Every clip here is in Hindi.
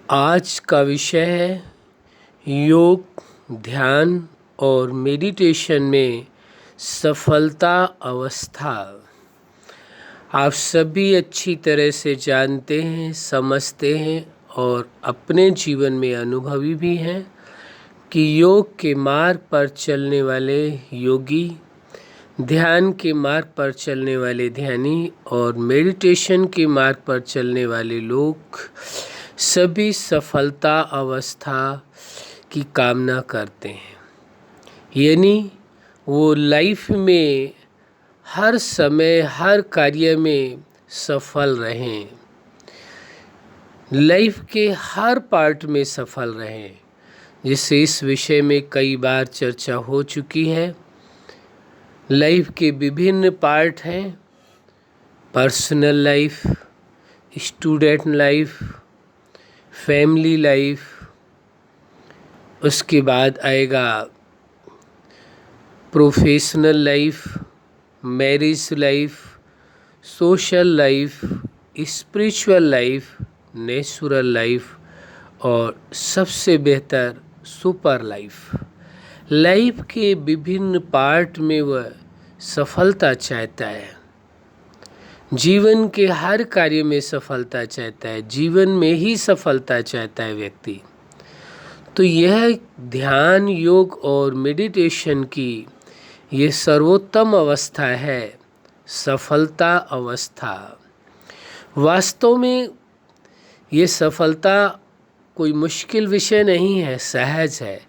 आज का विषय है योग, ध्यान और मेडिटेशन में सफलता अवस्था। आप सभी अच्छी तरह से जानते हैं, समझते हैं और अपने जीवन में अनुभवी भी हैं कि योग के मार्ग पर चलने वाले योगी, ध्यान के मार्ग पर चलने वाले ध्यानी और मेडिटेशन के मार्ग पर चलने वाले लोग सभी सफलता अवस्था की कामना करते हैं। यानी वो लाइफ में हर समय हर कार्य में सफल रहें, लाइफ के हर पार्ट में सफल रहें। जिससे इस विषय में कई बार चर्चा हो चुकी है। लाइफ के विभिन्न पार्ट हैं, personal life, student life, family life, उसके बाद आएगा professional life, marriage life, social life, spiritual life, natural life और सबसे बेहतर सुपर लाइफ। लाइफ के विभिन्न पार्ट में वह सफलता चाहता है, जीवन के हर कार्य में सफलता चाहता है, जीवन में ही सफलता चाहता है व्यक्ति। तो यह ध्यान, योग और मेडिटेशन की ये सर्वोत्तम अवस्था है, सफलता अवस्था। वास्तव में ये सफलता कोई मुश्किल विषय नहीं है, सहज है।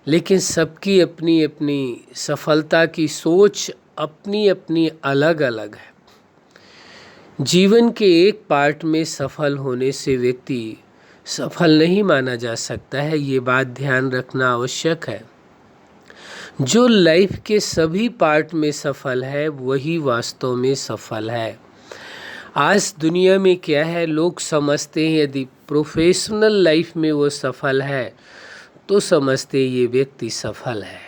लेकिन सबकी अपनी अपनी सफलता की सोच अपनी अपनी अलग अलग है। जीवन के एक पार्ट में सफल होने से व्यक्ति सफल नहीं माना जा सकता है, ये बात ध्यान रखना आवश्यक है। जो लाइफ के सभी पार्ट में सफल है वही वास्तव में सफल है। आज दुनिया में क्या है, लोग समझते हैं यदि प्रोफेशनल लाइफ में वो सफल है तो समझते ये व्यक्ति सफल है।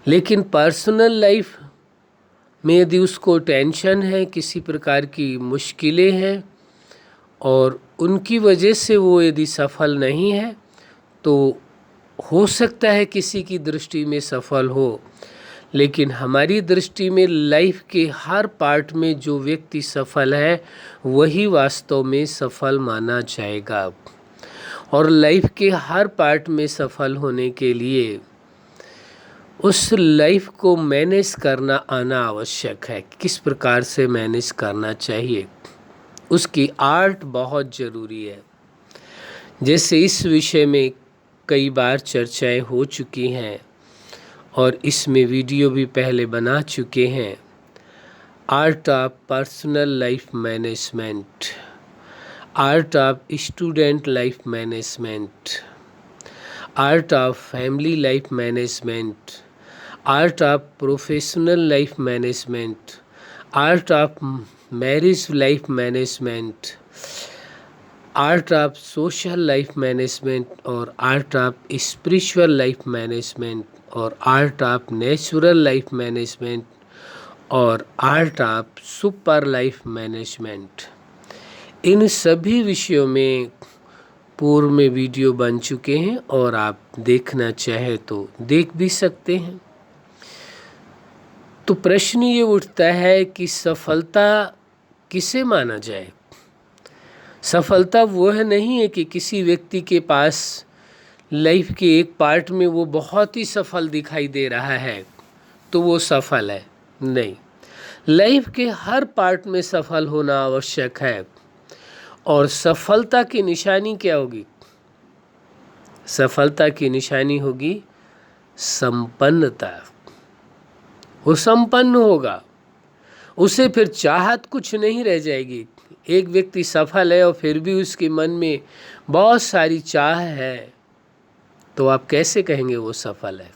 लेकिन पर्सनल लाइफ में यदि उसको टेंशन है, किसी प्रकार की मुश्किलें हैं और उनकी वजह से वो यदि सफल नहीं है तो हो सकता है किसी की दृष्टि में सफल हो। लेकिन हमारी दृष्टि में लाइफ के हर पार्ट में जो व्यक्ति सफल है वही वास्तव में सफल माना जाएगा। और लाइफ के हर पार्ट में सफल होने के लिए उस लाइफ को मैनेज करना आना आवश्यक है। किस प्रकार से मैनेज करना चाहिए, उसकी आर्ट बहुत ज़रूरी है। जैसे इस विषय में कई बार चर्चाएं हो चुकी हैं और इसमें वीडियो भी पहले बना चुके हैं। Art of personal life management, art of student life management, art of family life management, art of professional life management, art of marriage life management, art of social life management और art of spiritual life management और art of natural life management और art of super life management. इन सभी विषयों में पूर्व में वीडियो बन चुके हैं और आप देखना चाहे तो देख भी सकते हैं। तो प्रश्न ये उठता है कि सफलता किसे माना जाए। सफलता वह नहीं है कि किसी व्यक्ति के पास लाइफ के एक पार्ट में वो बहुत ही सफल दिखाई दे रहा है तो वो सफल है, नहीं। लाइफ के हर पार्ट में सफल होना आवश्यक है। और सफलता की निशानी क्या होगी? सफलता की निशानी होगी संपन्नता। वो संपन्न होगा, उसे फिर चाहत कुछ नहीं रह जाएगी। एक व्यक्ति सफल है और फिर भी उसके मन में बहुत सारी चाह है तो आप कैसे कहेंगे वो सफल है?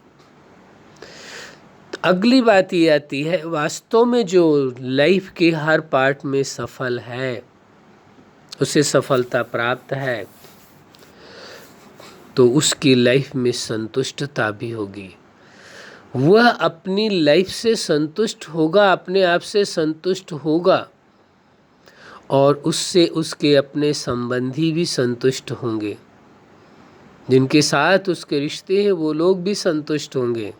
अगली बात ये आती है, वास्तव में जो लाइफ के हर पार्ट में सफल है, उसे सफलता प्राप्त है, तो उसकी लाइफ में संतुष्टता भी होगी। वह अपनी लाइफ से संतुष्ट होगा, अपने आप से संतुष्ट होगा और उससे उसके अपने संबंधी भी संतुष्ट होंगे, जिनके साथ उसके रिश्ते हैं वो लोग भी संतुष्ट होंगे।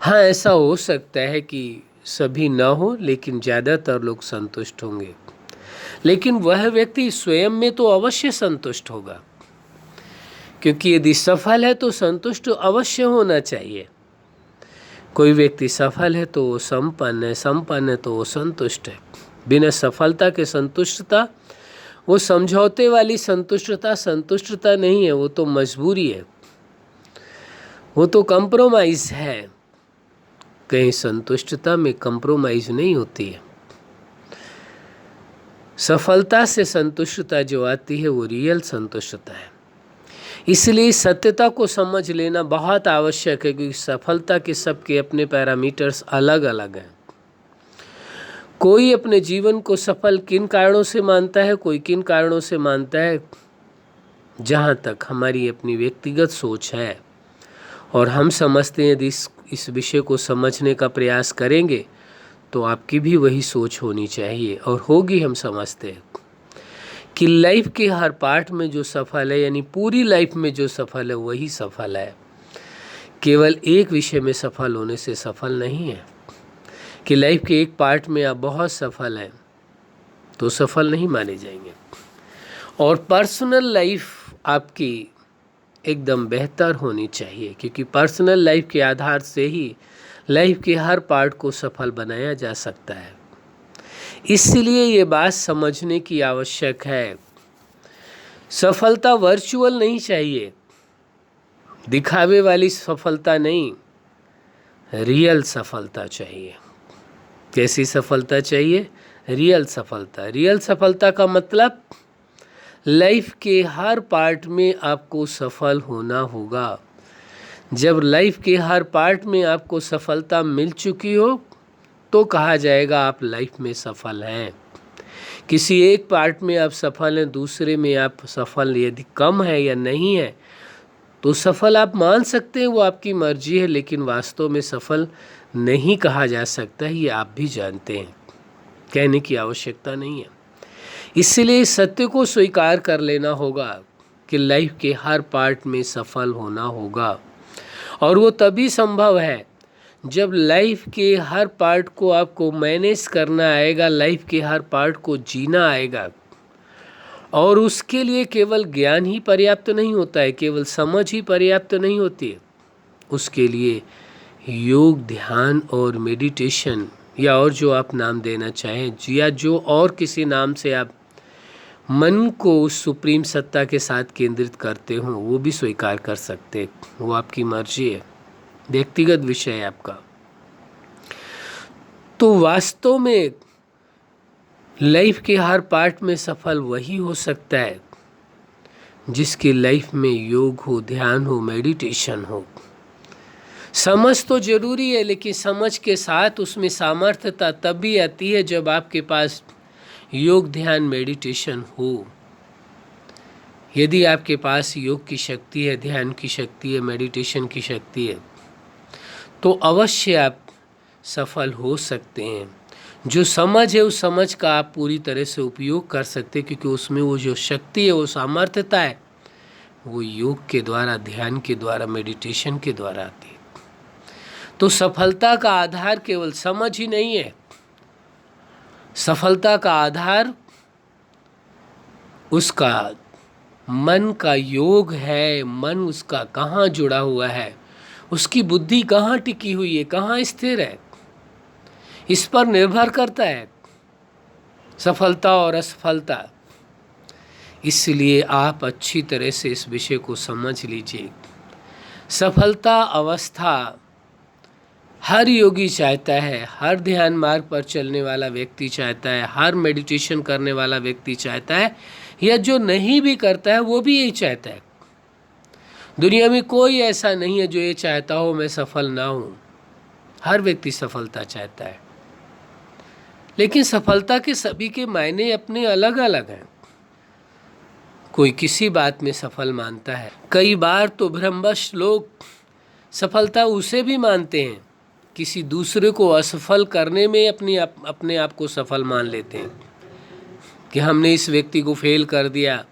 हाँ, ऐसा हो सकता है कि सभी ना हो, लेकिन ज़्यादातर लोग संतुष्ट होंगे। लेकिन वह व्यक्ति स्वयं में तो अवश्य संतुष्ट होगा, क्योंकि यदि सफल है तो संतुष्ट अवश्य होना चाहिए। कोई व्यक्ति सफल है तो वो संपन्न है तो वो संतुष्ट है। बिना सफलता के संतुष्टता, वो समझौते वाली संतुष्टता नहीं है, वो तो मजबूरी है, वो तो कंप्रोमाइज़ है। कहीं संतुष्टता में कंप्रोमाइज़ नहीं होती है। सफलता से संतुष्टता जो आती है वो रियल संतुष्टता है। इसलिए सत्यता को समझ लेना बहुत आवश्यक है, क्योंकि सफलता के सबके अपने पैरामीटर्स अलग अलग हैं। कोई अपने जीवन को सफल किन कारणों से मानता है, कोई किन कारणों से मानता है। जहाँ तक हमारी अपनी व्यक्तिगत सोच है और हम समझते हैं यदि इस विषय को समझने का प्रयास करेंगे तो आपकी भी वही सोच होनी चाहिए और होगी। हम समझते हैं कि लाइफ के हर पार्ट में जो सफल है, यानी पूरी लाइफ में जो सफल है वही सफल है। केवल एक विषय में सफल होने से सफल नहीं है। कि लाइफ के एक पार्ट में आप बहुत सफल हैं तो सफल नहीं माने जाएंगे। और पर्सनल लाइफ आपकी एकदम बेहतर होनी चाहिए, क्योंकि पर्सनल लाइफ के आधार से ही लाइफ के हर पार्ट को सफल बनाया जा सकता है। इसलिए ये बात समझने की आवश्यक है, सफलता वर्चुअल नहीं चाहिए, दिखावे वाली सफलता नहीं, रियल सफलता चाहिए। कैसी सफलता चाहिए? रियल सफलता। रियल सफलता का मतलब लाइफ के हर पार्ट में आपको सफल होना होगा। जब लाइफ के हर पार्ट में आपको सफलता मिल चुकी हो तो कहा जाएगा आप लाइफ में सफल हैं। किसी एक पार्ट में आप सफल हैं, दूसरे में आप सफल यदि कम है या नहीं है तो सफल आप मान सकते हैं, वो आपकी मर्जी है, लेकिन वास्तव में सफल नहीं कहा जा सकता, ये आप भी जानते हैं, कहने की आवश्यकता नहीं है। इसलिए सत्य को स्वीकार कर लेना होगा कि लाइफ के हर पार्ट में सफल होना होगा। और वो तभी संभव है जब लाइफ के हर पार्ट को आपको मैनेज करना आएगा, लाइफ के हर पार्ट को जीना आएगा। और उसके लिए केवल ज्ञान ही पर्याप्त नहीं होता है, केवल समझ ही पर्याप्त नहीं होती है। उसके लिए योग, ध्यान और मेडिटेशन, या और जो आप नाम देना चाहें, या जो और किसी नाम से आप मन को उस सुप्रीम सत्ता के साथ केंद्रित करते हो, वो भी स्वीकार कर सकते, वो आपकी मर्जी है, व्यक्तिगत विषय है आपका। तो वास्तव में लाइफ के हर पार्ट में सफल वही हो सकता है जिसकी लाइफ में योग हो, ध्यान हो, मेडिटेशन हो। समझ तो जरूरी है, लेकिन समझ के साथ उसमें सामर्थ्यता तब भी आती है जब आपके पास योग, ध्यान, मेडिटेशन हो। यदि आपके पास योग की शक्ति है, ध्यान की शक्ति है, मेडिटेशन की शक्ति है, तो अवश्य आप सफल हो सकते हैं। जो समझ है उस समझ का आप पूरी तरह से उपयोग कर सकते हैं, क्योंकि उसमें वो जो शक्ति है, वो सामर्थ्यता है, वो योग के द्वारा, ध्यान के द्वारा, मेडिटेशन के द्वारा आती है। तो सफलता का आधार केवल समझ ही नहीं है, सफलता का आधार उसका मन का योग है। मन उसका कहाँ जुड़ा हुआ है, उसकी बुद्धि कहाँ टिकी हुई है, कहाँ स्थिर है, इस पर निर्भर करता है सफलता और असफलता। इसलिए आप अच्छी तरह से इस विषय को समझ लीजिए। सफलता अवस्था हर योगी चाहता है, हर ध्यान मार्ग पर चलने वाला व्यक्ति चाहता है, हर मेडिटेशन करने वाला व्यक्ति चाहता है, या जो नहीं भी करता है वो भी यही चाहता है। दुनिया में कोई ऐसा नहीं है जो ये चाहता हो मैं सफल ना हूँ। हर व्यक्ति सफलता चाहता है, लेकिन सफलता के सभी के मायने अपने अलग अलग हैं। कोई किसी बात में सफल मानता है, कई बार तो भ्रमवश लोग सफलता उसे भी मानते हैं, किसी दूसरे को असफल करने में अपने आप को सफल मान लेते हैं। कि हमने इस व्यक्ति को फेल कर दिया,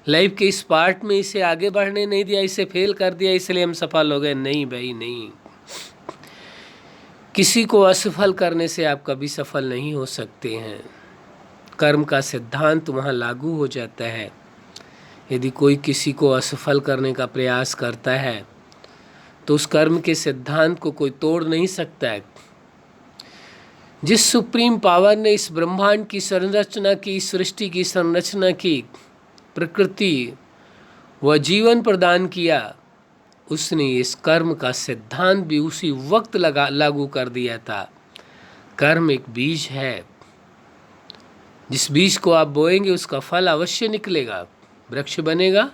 लाइफ के इस पार्ट में इसे आगे बढ़ने नहीं दिया, इसे फेल कर दिया इसलिए हम सफल हो गए। नहीं भाई नहीं, किसी को असफल करने से आप कभी सफल नहीं हो सकते हैं। कर्म का सिद्धांत वहाँ लागू हो जाता है। यदि कोई किसी को असफल करने का प्रयास करता है तो उस कर्म के सिद्धांत को कोई तोड़ नहीं सकता है। जिस सुप्रीम पावर ने इस ब्रह्मांड की संरचना की, सृष्टि की संरचना की, प्रकृति व जीवन प्रदान किया, उसने इस कर्म का सिद्धांत भी उसी वक्त लागू कर दिया था। कर्म एक बीज है, जिस बीज को आप बोएंगे उसका फल अवश्य निकलेगा, वृक्ष बनेगा,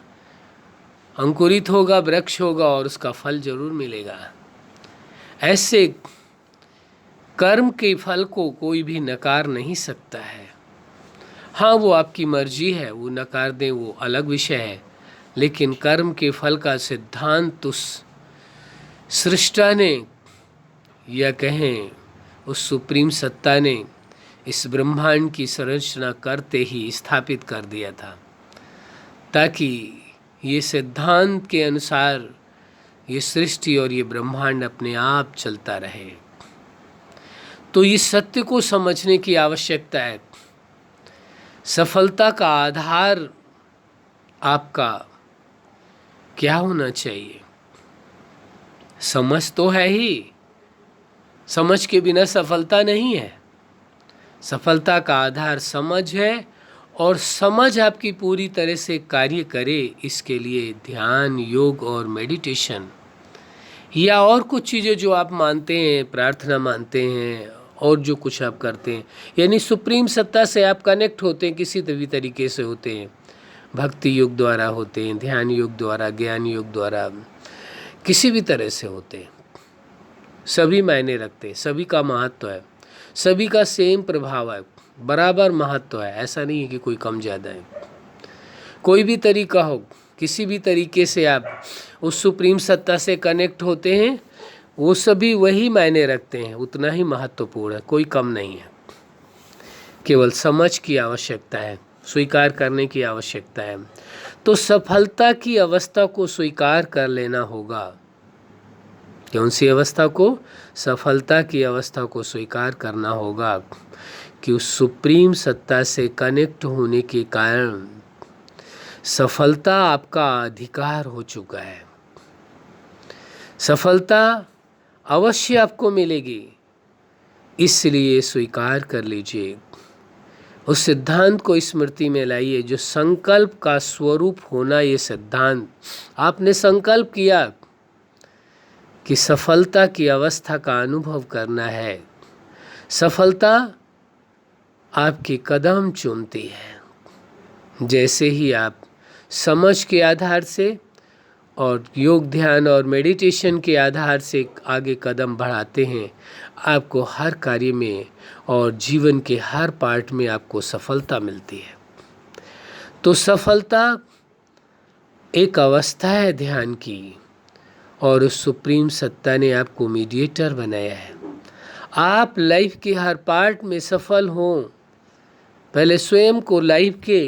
अंकुरित होगा, वृक्ष होगा और उसका फल जरूर मिलेगा। ऐसे कर्म के फल को कोई भी नकार नहीं सकता है। हाँ, वो आपकी मर्जी है, वो नकार दें वो अलग विषय है, लेकिन कर्म के फल का सिद्धांत उस सृष्टा ने, या कहें उस सुप्रीम सत्ता ने इस ब्रह्मांड की संरचना करते ही स्थापित कर दिया था, ताकि ये सिद्धांत के अनुसार ये सृष्टि और ये ब्रह्मांड अपने आप चलता रहे। तो इस सत्य को समझने की आवश्यकता है। सफलता का आधार आपका क्या होना चाहिए? समझ तो है ही, समझ के बिना सफलता नहीं है। सफलता का आधार समझ है, और समझ आपकी पूरी तरह से कार्य करे, इसके लिए ध्यान, योग और मेडिटेशन या और कुछ चीज़ें जो आप मानते हैं, प्रार्थना मानते हैं और जो कुछ आप करते हैं, यानी सुप्रीम सत्ता से आप कनेक्ट होते हैं, किसी भी तरीके से होते हैं। भक्ति योग द्वारा होते हैं, ध्यान योग द्वारा, ज्ञान योग द्वारा, किसी भी तरह से होते हैं। सभी मायने रखते हैं, सभी का महत्व है, सभी का सेम प्रभाव है, बराबर महत्व है। ऐसा नहीं है कि कोई कम ज़्यादा है। कोई भी तरीका हो, किसी भी तरीके से आप उस सुप्रीम सत्ता से कनेक्ट होते हैं, वो सभी वही मायने रखते हैं, उतना ही महत्वपूर्ण है, कोई कम नहीं है। केवल समझ की आवश्यकता है, स्वीकार करने की आवश्यकता है। तो सफलता की अवस्था को स्वीकार कर लेना होगा। कौन सी अवस्था को? सफलता की अवस्था को स्वीकार करना होगा कि उस सुप्रीम सत्ता से कनेक्ट होने के कारण सफलता आपका अधिकार हो चुका है। सफलता अवश्य आपको मिलेगी, इसलिए स्वीकार कर लीजिए। उस सिद्धांत को स्मृति में लाइए, जो संकल्प का स्वरूप होना। ये सिद्धांत आपने संकल्प किया कि सफलता की अवस्था का अनुभव करना है। सफलता आपके कदम चूमती है। जैसे ही आप समझ के आधार से और योग, ध्यान और मेडिटेशन के आधार से आगे कदम बढ़ाते हैं, आपको हर कार्य में और जीवन के हर पार्ट में आपको सफलता मिलती है। तो सफलता एक अवस्था है ध्यान की, और उस सुप्रीम सत्ता ने आपको मीडिएटर बनाया है। आप लाइफ के हर पार्ट में सफल हों। पहले स्वयं को लाइफ के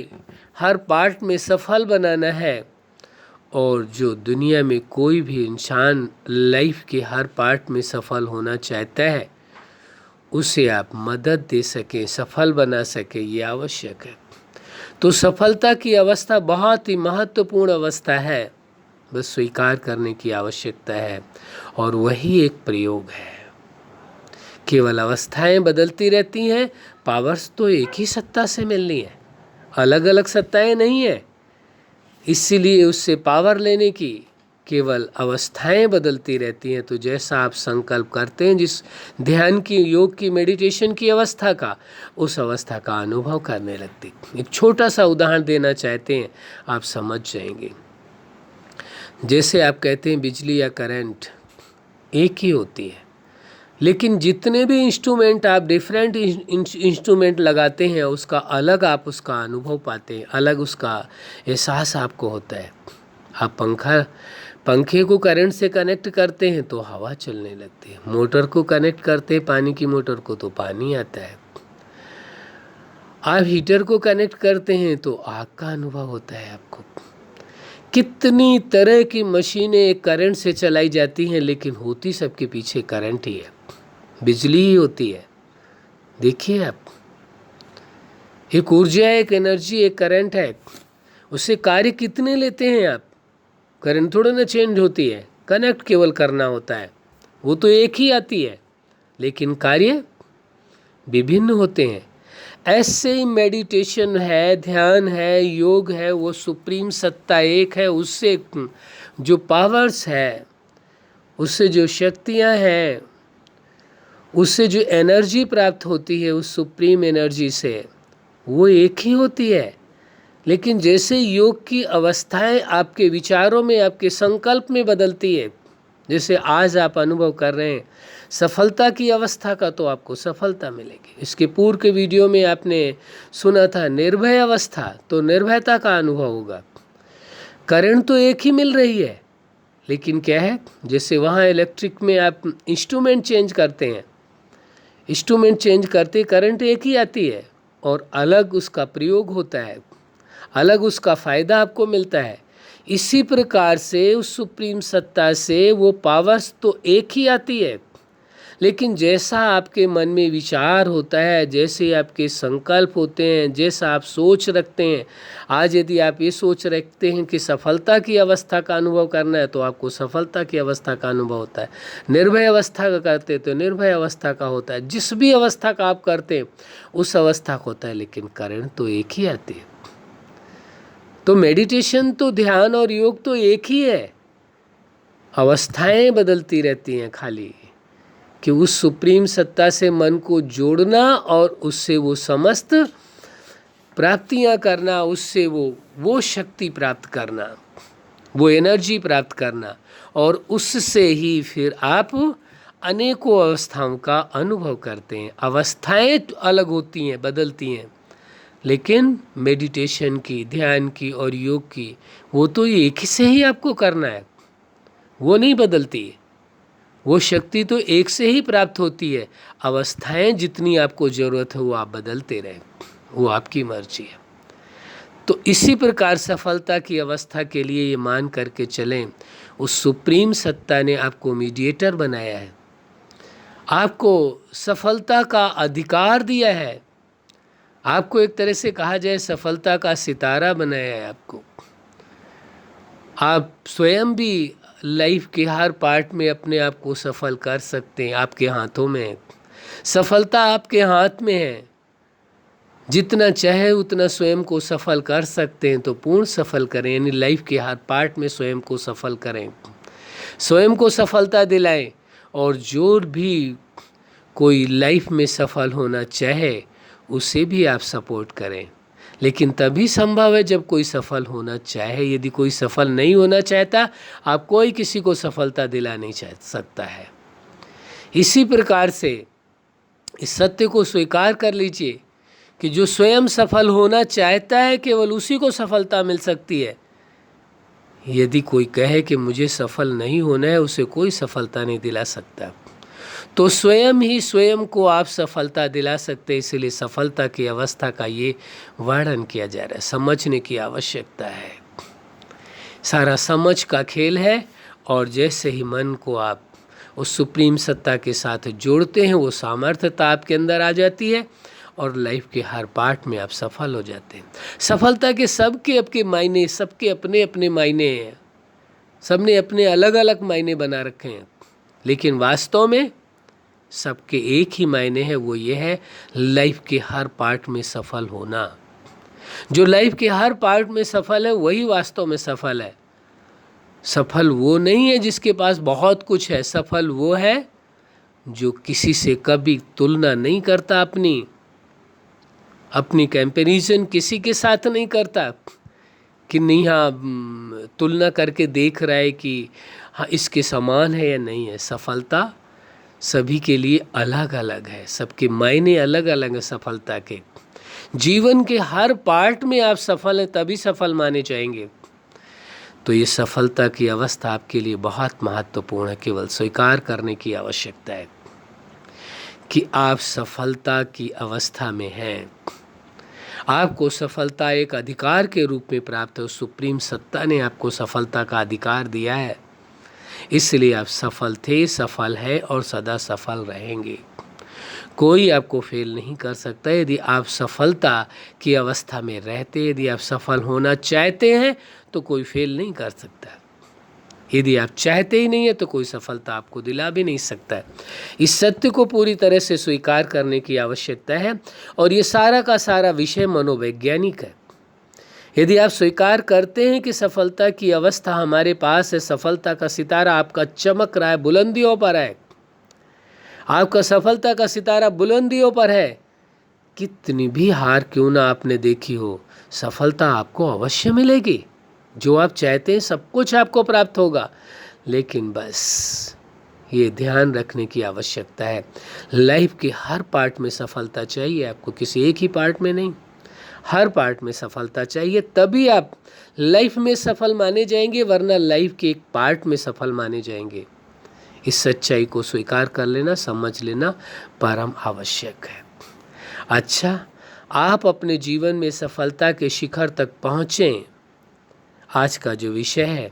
हर पार्ट में सफल बनाना है, और जो दुनिया में कोई भी इंसान लाइफ के हर पार्ट में सफल होना चाहता है, उसे आप मदद दे सकें, सफल बना सकें, ये आवश्यक है। तो सफलता की अवस्था बहुत ही महत्वपूर्ण अवस्था है, बस स्वीकार करने की आवश्यकता है, और वही एक प्रयोग है। केवल अवस्थाएं बदलती रहती हैं, पावर्स तो एक ही सत्ता से मिलनी है, अलग अलग सत्ताएं नहीं है। इसीलिए उससे पावर लेने की केवल अवस्थाएं बदलती रहती हैं। तो जैसा आप संकल्प करते हैं जिस ध्यान की, योग की, मेडिटेशन की अवस्था का, उस अवस्था का अनुभव करने लगते। एक छोटा सा उदाहरण देना चाहते हैं, आप समझ जाएंगे। जैसे आप कहते हैं बिजली या करंट एक ही होती है, लेकिन जितने भी इंस्ट्रूमेंट आप डिफरेंट इंस्ट्रूमेंट लगाते हैं, उसका अलग आप उसका अनुभव पाते हैं, अलग उसका एहसास आपको होता है। आप पंखे को करंट से कनेक्ट करते हैं तो हवा चलने लगती है, मोटर को कनेक्ट करते हैं पानी की मोटर को तो पानी आता है। आप हीटर को कनेक्ट करते हैं तो आग का अनुभव होता है आपको। कितनी तरह की मशीनें करंट से चलाई जाती हैं, लेकिन होती सबके पीछे करंट ही है, बिजली ही होती है। देखिए आप, एक ऊर्जा, एक एनर्जी, एक करंट है, उससे कार्य कितने लेते हैं आप। करंट थोड़ा ना चेंज होती है, कनेक्ट केवल करना होता है, वो तो एक ही आती है, लेकिन कार्य विभिन्न होते हैं। ऐसे ही मेडिटेशन है, ध्यान है, योग है, वो सुप्रीम सत्ता एक है, उससे जो पावर्स है, उससे जो शक्तियां हैं, उससे जो एनर्जी प्राप्त होती है उस सुप्रीम एनर्जी से, वो एक ही होती है। लेकिन जैसे योग की अवस्थाएं आपके विचारों में, आपके संकल्प में बदलती है, जैसे आज आप अनुभव कर रहे हैं सफलता की अवस्था का, तो आपको सफलता मिलेगी। इसके पूर्व के वीडियो में आपने सुना था निर्भय अवस्था, तो निर्भयता का अनुभव होगा। करंट तो एक ही मिल रही है, लेकिन क्या है, जैसे वहाँ इलेक्ट्रिक में आप इंस्ट्रूमेंट चेंज करते हैं, इंस्ट्रूमेंट चेंज करते करंट एक ही आती है और अलग उसका प्रयोग होता है, अलग उसका फ़ायदा आपको मिलता है। इसी प्रकार से उस सुप्रीम सत्ता से वो पावर्स तो एक ही आती है, लेकिन जैसा आपके मन में विचार होता है, जैसे आपके संकल्प होते हैं, जैसा आप सोच रखते हैं। आज यदि आप ये सोच रखते हैं कि सफलता की अवस्था का अनुभव करना है, तो आपको सफलता की अवस्था का अनुभव होता है। निर्भय अवस्था का करते तो निर्भय अवस्था का होता है। जिस भी अवस्था का आप करते हैं उस अवस्था का होता है, लेकिन करंट तो एक ही आती है। तो मेडिटेशन तो, ध्यान और योग तो एक ही है, अवस्थाएं बदलती रहती हैं खाली, कि उस सुप्रीम सत्ता से मन को जोड़ना और उससे वो समस्त प्राप्तियां करना, उससे वो शक्ति प्राप्त करना, वो एनर्जी प्राप्त करना, और उससे ही फिर आप अनेकों अवस्थाओं का अनुभव करते हैं। अवस्थाएं अलग होती हैं, बदलती हैं, लेकिन मेडिटेशन की, ध्यान की और योग की, वो तो एक ही से ही आपको करना है, वो नहीं बदलती है। वो शक्ति तो एक से ही प्राप्त होती है। अवस्थाएं जितनी आपको ज़रूरत है वो आप बदलते रहें, वो आपकी मर्जी है। तो इसी प्रकार सफलता की अवस्था के लिए ये मान करके चलें, उस सुप्रीम सत्ता ने आपको मीडिएटर बनाया है, आपको सफलता का अधिकार दिया है, आपको एक तरह से कहा जाए सफलता का सितारा बनाया है आपको। आप स्वयं भी लाइफ के हर पार्ट में अपने आप को सफल कर सकते हैं, आपके हाथों में है। सफलता आपके हाथ में है, जितना चाहे उतना स्वयं को सफल कर सकते हैं, तो पूर्ण सफल करें, यानी लाइफ के हर पार्ट में स्वयं को सफल करें, स्वयं को सफलता दिलाएं। और जो भी कोई लाइफ में सफल होना चाहे उसे भी आप सपोर्ट करें, लेकिन तभी संभव है जब कोई सफल होना चाहे। यदि कोई सफल नहीं होना चाहता, आप कोई किसी को सफलता दिला नहीं सकता है। इसी प्रकार से इस सत्य को स्वीकार कर लीजिए कि जो स्वयं सफल होना चाहता है, केवल उसी को सफलता मिल सकती है। यदि कोई कहे कि मुझे सफल नहीं होना है, उसे कोई सफलता नहीं दिला सकता। तो स्वयं ही स्वयं को आप सफलता दिला सकते, इसलिए सफलता की अवस्था का ये वर्णन किया जा रहा है। समझने की आवश्यकता है, सारा समझ का खेल है। और जैसे ही मन को आप उस सुप्रीम सत्ता के साथ जोड़ते हैं, वो सामर्थ्यता आपके अंदर आ जाती है और लाइफ के हर पार्ट में आप सफल हो जाते हैं। सफलता के सबके अपने मायने, सबके अपने अपने मायने हैं, सबने अपने अलग अलग मायने बना रखे हैं, लेकिन वास्तव में सबके एक ही मायने है, वो ये है लाइफ के हर पार्ट में सफल होना। जो लाइफ के हर पार्ट में सफल है वही वास्तव में सफल है। सफल वो नहीं है जिसके पास बहुत कुछ है, सफल वो है जो किसी से कभी तुलना नहीं करता, अपनी कंपैरिजन किसी के साथ नहीं करता कि नहीं, हाँ तुलना करके देख रहा है कि हाँ इसके समान है या नहीं है। सफलता सभी के लिए अलग अलग है, सबके मायने अलग अलग है सफलता के। जीवन के हर पार्ट में आप सफल हैं, तभी सफल माने जाएंगे। तो ये सफलता की अवस्था आपके लिए बहुत महत्वपूर्ण है, केवल स्वीकार करने की आवश्यकता है कि आप सफलता की अवस्था में हैं। आपको सफलता एक अधिकार के रूप में प्राप्त है। उस सुप्रीम सत्ता ने आपको सफलता का अधिकार दिया है, इसलिए आप सफल थे, सफल है और सदा सफल रहेंगे। कोई आपको फेल नहीं कर सकता। यदि आप सफलता की अवस्था में रहते, यदि आप सफल होना चाहते हैं तो कोई फेल नहीं कर सकता। यदि आप चाहते ही नहीं है तो कोई सफलता आपको दिला भी नहीं सकता है। इस सत्य को पूरी तरह से स्वीकार करने की आवश्यकता है और ये सारा का सारा विषय मनोवैज्ञानिक है। यदि आप स्वीकार करते हैं कि सफलता की अवस्था हमारे पास है, सफलता का सितारा आपका चमक रहा है, बुलंदियों पर है, आपका सफलता का सितारा बुलंदियों पर है, कितनी भी हार क्यों ना आपने देखी हो, सफलता आपको अवश्य मिलेगी। जो आप चाहते हैं सब कुछ आपको प्राप्त होगा, लेकिन बस ये ध्यान रखने की आवश्यकता है, लाइफ के हर पार्ट में सफलता चाहिए आपको, किसी एक ही पार्ट में नहीं, हर पार्ट में सफलता चाहिए, तभी आप लाइफ में सफल माने जाएंगे, वरना लाइफ के एक पार्ट में सफल माने जाएंगे। इस सच्चाई को स्वीकार कर लेना, समझ लेना परम आवश्यक है। अच्छा, आप अपने जीवन में सफलता के शिखर तक पहुँचें। आज का जो विषय है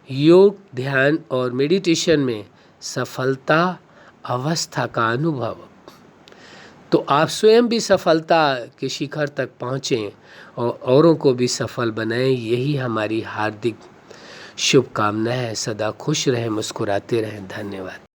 योग, ध्यान और मेडिटेशन में सफलता अवस्था का अनुभव, तो आप स्वयं भी सफलता के शिखर तक पहुँचें और औरों को भी सफल बनाएं। यही हमारी हार्दिक शुभकामना है। सदा खुश रहें, मुस्कुराते रहें। धन्यवाद।